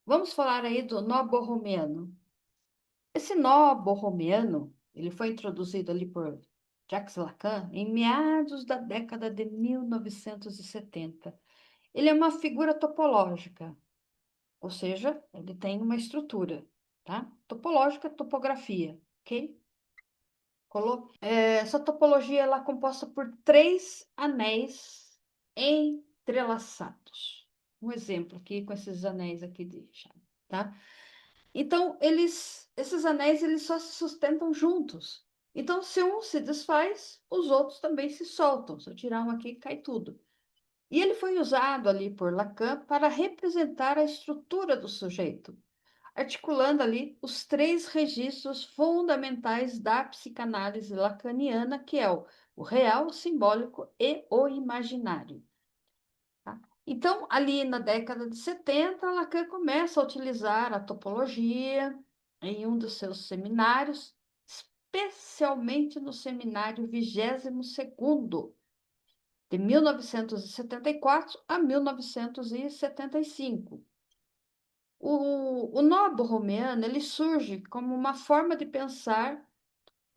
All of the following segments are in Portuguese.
Vamos falar aí do nó borromeano. Esse nó borromeano, ele foi introduzido ali por Jacques Lacan em meados da década de 1970. Ele é uma figura topológica, ou seja, ele tem uma estrutura, tá? Topológica, topografia, ok? Essa topologia ela é composta por três anéis entrelaçados. Um exemplo aqui com esses anéis aqui de chave, tá? Então, esses anéis, eles só se sustentam juntos. Então, se um se desfaz, os outros também se soltam. Se eu tirar um aqui, cai tudo. E ele foi usado ali por Lacan para representar a estrutura do sujeito, articulando ali os três registros fundamentais da psicanálise lacaniana, que é o real, o simbólico e o imaginário. Tá? Então, ali na década de 70, Lacan começa a utilizar a topologia em um dos seus seminários, especialmente no seminário 22º, de 1974 a 1975. O nó borromeano ele surge como uma forma de pensar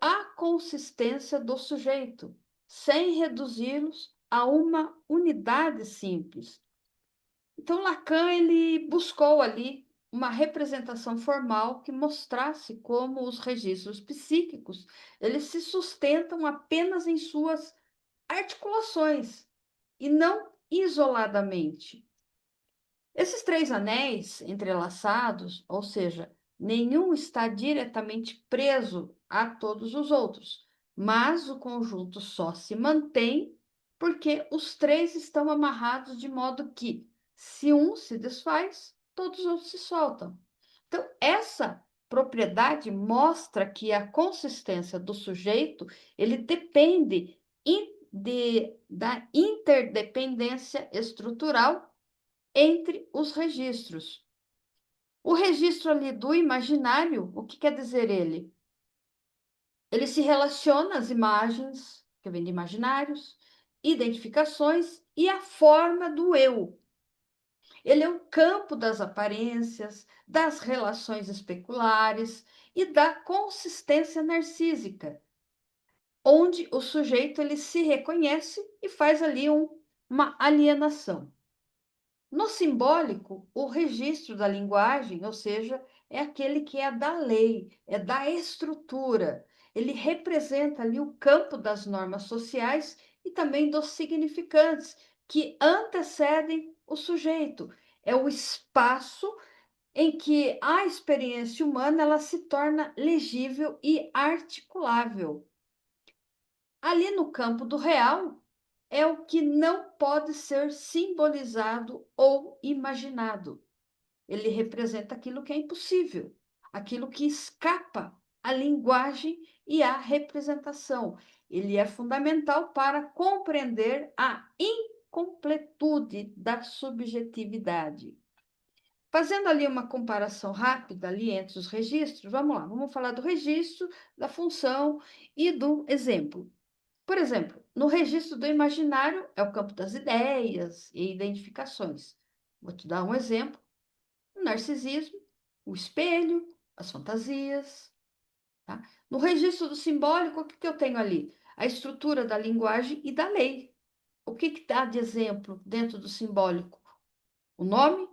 a consistência do sujeito, sem reduzi-los a uma unidade simples. Então, Lacan ele buscou ali uma representação formal que mostrasse como os registros psíquicos eles se sustentam apenas em suas articulações e não isoladamente. Esses três anéis entrelaçados, ou seja, nenhum está diretamente preso a todos os outros, mas o conjunto só se mantém porque os três estão amarrados de modo que, se um se desfaz, todos os outros se soltam. Então, essa propriedade mostra que a consistência do sujeito ele depende da interdependência estrutural entre os registros. O registro ali do imaginário, o que quer dizer ele? Ele se relaciona às imagens, que vem de imaginários, identificações e a forma do eu. Ele é o campo das aparências, das relações especulares e da consistência narcísica, onde o sujeito ele se reconhece e faz ali uma alienação. No simbólico, o registro da linguagem, ou seja, é aquele que é da lei, é da estrutura. Ele representa ali o campo das normas sociais e também dos significantes que antecedem o sujeito. É o espaço em que a experiência humana ela se torna legível e articulável. Ali no campo do real, é o que não pode ser simbolizado ou imaginado. Ele representa aquilo que é impossível, aquilo que escapa à linguagem e à representação. Ele é fundamental para compreender a incompletude da subjetividade. Fazendo ali uma comparação rápida ali entre os registros, vamos lá, vamos falar do registro, da função e do exemplo. Por exemplo, no registro do imaginário é o campo das ideias e identificações. Vou te dar um exemplo: o narcisismo, o espelho, as fantasias. Tá? No registro do simbólico, o que eu tenho ali? A estrutura da linguagem e da lei. O que dá de exemplo dentro do simbólico? O nome,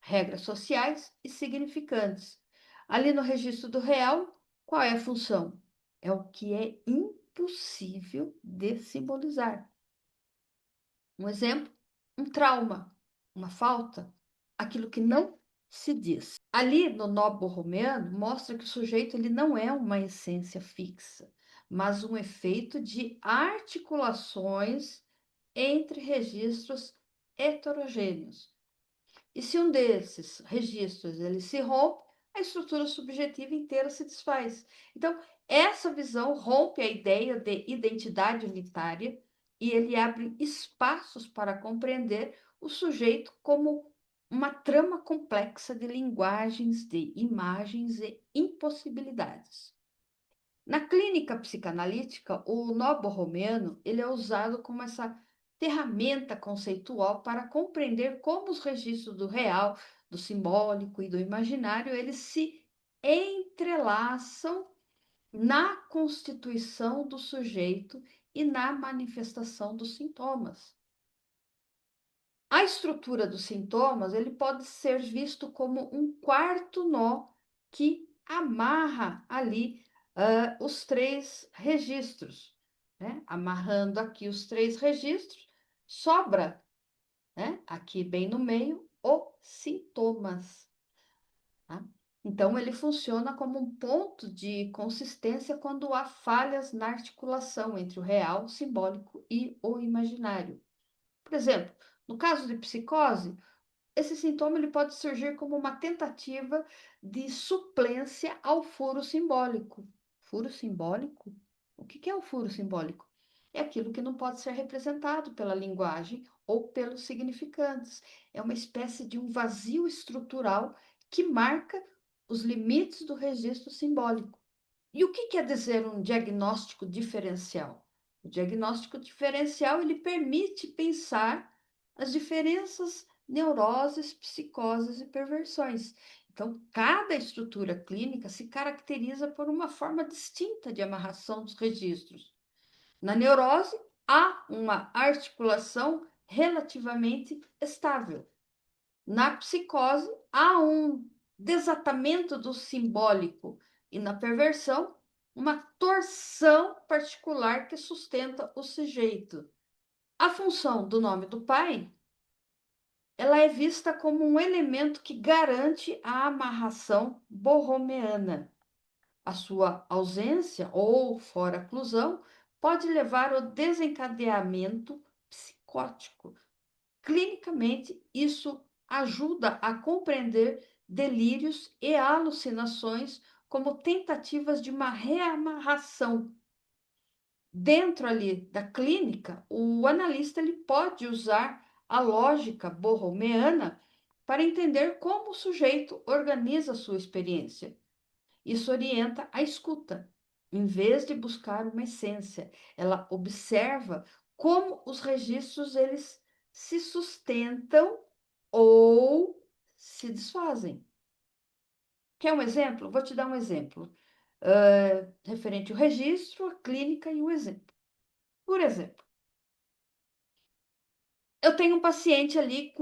regras sociais e significantes. Ali no registro do real, qual é a função? É o que é impossível de simbolizar. Um exemplo, um trauma, uma falta, aquilo que não se diz. Ali no nó borromeano, mostra que o sujeito ele não é uma essência fixa, mas um efeito de articulações entre registros heterogêneos. E se um desses registros ele se rompe, a estrutura subjetiva inteira se desfaz. Então, essa visão rompe a ideia de identidade unitária e ele abre espaços para compreender o sujeito como uma trama complexa de linguagens, de imagens e impossibilidades. Na clínica psicanalítica, o nó borromeano ele é usado como essa ferramenta conceitual para compreender como os registros do real, do simbólico e do imaginário, eles se entrelaçam na constituição do sujeito e na manifestação dos sintomas. A estrutura dos sintomas, ele pode ser visto como um quarto nó que amarra ali os três registros, né? Amarrando aqui os três registros, sobra, né? Aqui bem no meio, os sintomas. Tá? Então, ele funciona como um ponto de consistência quando há falhas na articulação entre o real, o simbólico e o imaginário. Por exemplo, no caso de psicose, esse sintoma ele pode surgir como uma tentativa de suplência ao furo simbólico. Furo simbólico? O que é o furo simbólico? É aquilo que não pode ser representado pela linguagem ou pelos significantes. É uma espécie de um vazio estrutural que marca os limites do registro simbólico. E o que quer dizer um diagnóstico diferencial? O diagnóstico diferencial ele permite pensar as diferenças neuroses, psicoses e perversões. Então, cada estrutura clínica se caracteriza por uma forma distinta de amarração dos registros. Na neurose, há uma articulação relativamente estável. Na psicose, há um desatamento do simbólico e na perversão, uma torção particular que sustenta o sujeito. A função do nome do pai, ela é vista como um elemento que garante a amarração borromeana. A sua ausência ou fora-clusão pode levar ao desencadeamento psicótico. Clinicamente, isso ajuda a compreender delírios e alucinações como tentativas de uma reamarração. Dentro ali da clínica, o analista ele pode usar a lógica borromeana para entender como o sujeito organiza a sua experiência. Isso orienta a escuta. Em vez de buscar uma essência, ela observa como os registros eles se sustentam ou se desfazem. Quer um exemplo? Vou te dar um exemplo. Referente ao registro, a clínica e o exemplo. Por exemplo, eu tenho um paciente ali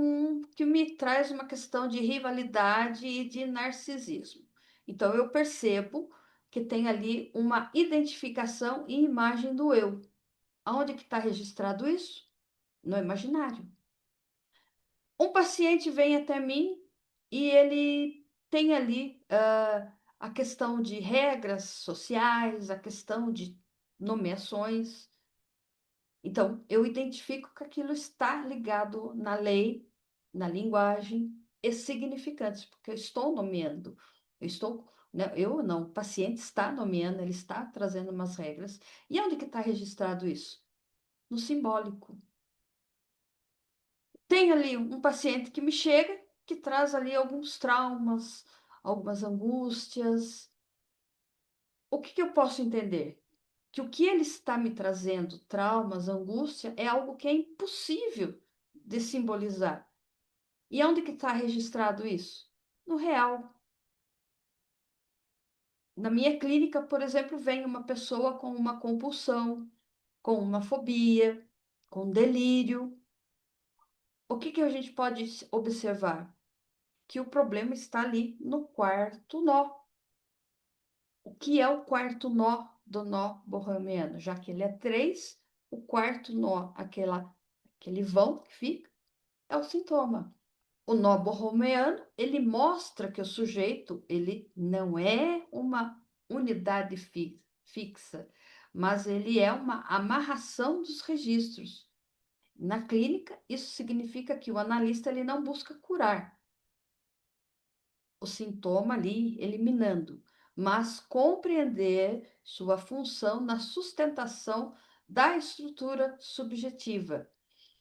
que me traz uma questão de rivalidade e de narcisismo. Então, eu percebo que tem ali uma identificação e imagem do eu. Aonde que está registrado isso? No imaginário. Um paciente vem até mim e ele tem ali a questão de regras sociais, a questão de nomeações. Então, eu identifico que aquilo está ligado na lei, na linguagem e significantes, porque eu estou nomeando, eu estou, né, eu não, o paciente está nomeando, ele está trazendo umas regras. E onde que está registrado isso? No simbólico. Tem ali um paciente que me chega, que traz ali alguns traumas, algumas angústias. O que eu posso entender? Que o que ele está me trazendo, traumas, angústia, é algo que é impossível de simbolizar. E onde que está registrado isso? No real. Na minha clínica, por exemplo, vem uma pessoa com uma compulsão, com uma fobia, com delírio. O que a gente pode observar? Que o problema está ali no quarto nó. O que é o quarto nó do nó borromeano? Já que ele é três, o quarto nó, aquele vão que fica, é o sintoma. O nó borromeano, ele mostra que o sujeito, ele não é uma unidade fixa, mas ele é uma amarração dos registros. Na clínica, isso significa que o analista ele não busca curar o sintoma ali, eliminando, mas compreender sua função na sustentação da estrutura subjetiva.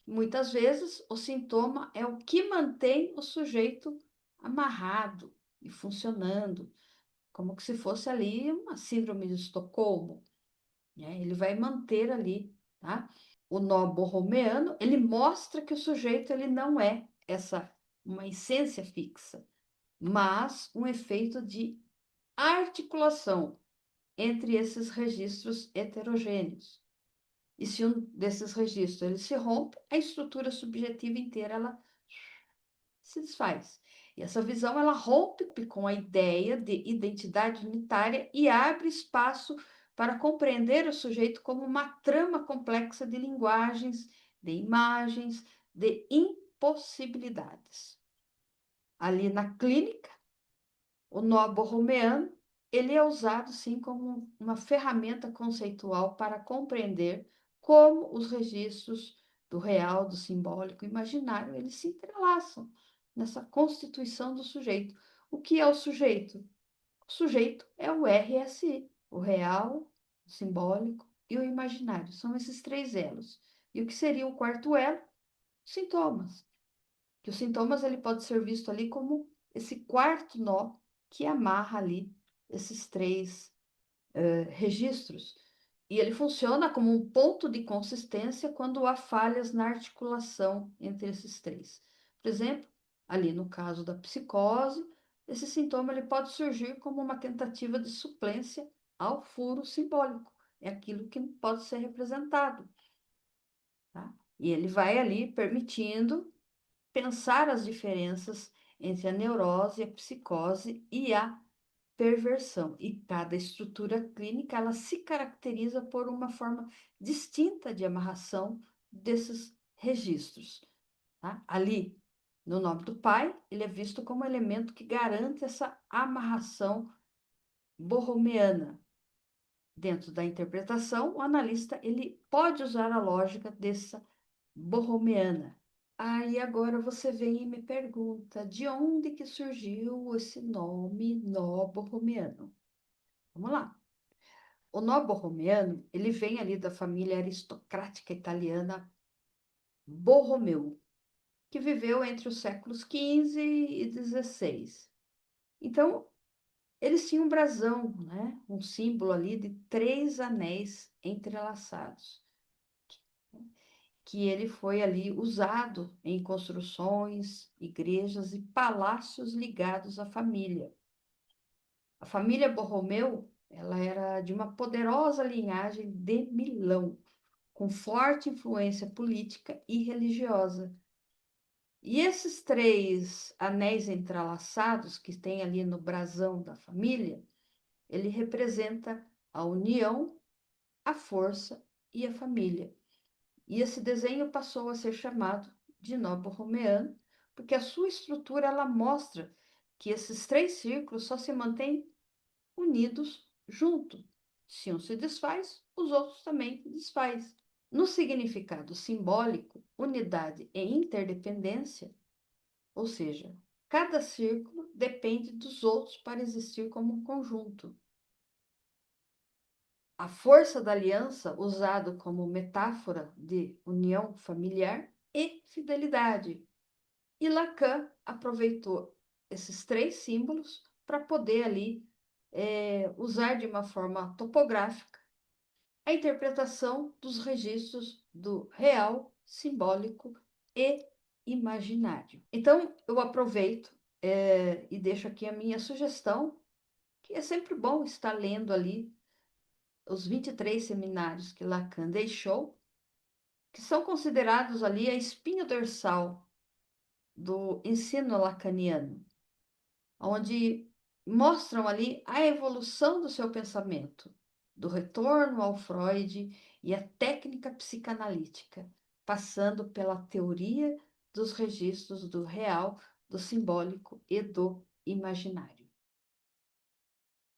Muitas vezes, o sintoma é o que mantém o sujeito amarrado e funcionando, como que se fosse ali uma síndrome de Estocolmo, né? Ele vai manter ali, tá? O nó borromeano, ele mostra que o sujeito ele não é essa uma essência fixa, mas um efeito de articulação entre esses registros heterogêneos. E se um desses registros ele se rompe, a estrutura subjetiva inteira ela se desfaz. E essa visão ela rompe com a ideia de identidade unitária e abre espaço para compreender o sujeito como uma trama complexa de linguagens, de imagens, de impossibilidades. Ali na clínica, o nó borromeano ele é usado sim como uma ferramenta conceitual para compreender como os registros do real, do simbólico, imaginário, eles se entrelaçam nessa constituição do sujeito. O que é o sujeito? O sujeito é o RSI, o real, o simbólico e o imaginário. São esses três elos. E o que seria o quarto elo? Sintomas. Que os sintomas ele pode ser visto ali como esse quarto nó que amarra ali esses três registros. E ele funciona como um ponto de consistência quando há falhas na articulação entre esses três. Por exemplo, ali no caso da psicose, esse sintoma ele pode surgir como uma tentativa de suplência ao furo simbólico. É aquilo que pode ser representado. Tá? E ele vai ali permitindo pensar as diferenças entre a neurose, a psicose e a perversão. E cada estrutura clínica ela se caracteriza por uma forma distinta de amarração desses registros. Tá? Ali, no nome do pai, ele é visto como elemento que garante essa amarração borromeana. Dentro da interpretação, o analista ele pode usar a lógica dessa borromeana. Aí agora você vem e me pergunta de onde que surgiu esse nome nó borromeano. Vamos lá. O nó borromeano, ele vem ali da família aristocrática italiana Borromeu, que viveu entre os séculos XV e XVI. Então, eles tinham um brasão, né? Um símbolo ali de três anéis entrelaçados, que ele foi ali usado em construções, igrejas e palácios ligados à família. A família Borromeu, ela era de uma poderosa linhagem de Milão, com forte influência política e religiosa. E esses três anéis entrelaçados que tem ali no brasão da família, ele representa a união, a força e a família. E esse desenho passou a ser chamado de nó borromeano, porque a sua estrutura ela mostra que esses três círculos só se mantêm unidos junto. Se um se desfaz, os outros também se desfaz. No significado simbólico, unidade e interdependência, ou seja, cada círculo depende dos outros para existir como um conjunto. A força da aliança, usado como metáfora de união familiar e fidelidade. E Lacan aproveitou esses três símbolos para poder ali usar de uma forma topográfica a interpretação dos registros do real, simbólico e imaginário. Então, eu aproveito e deixo aqui a minha sugestão, que é sempre bom estar lendo ali os 23 seminários que Lacan deixou, que são considerados ali a espinha dorsal do ensino lacaniano, onde mostram ali a evolução do seu pensamento, do retorno ao Freud e a técnica psicanalítica, passando pela teoria dos registros do real, do simbólico e do imaginário.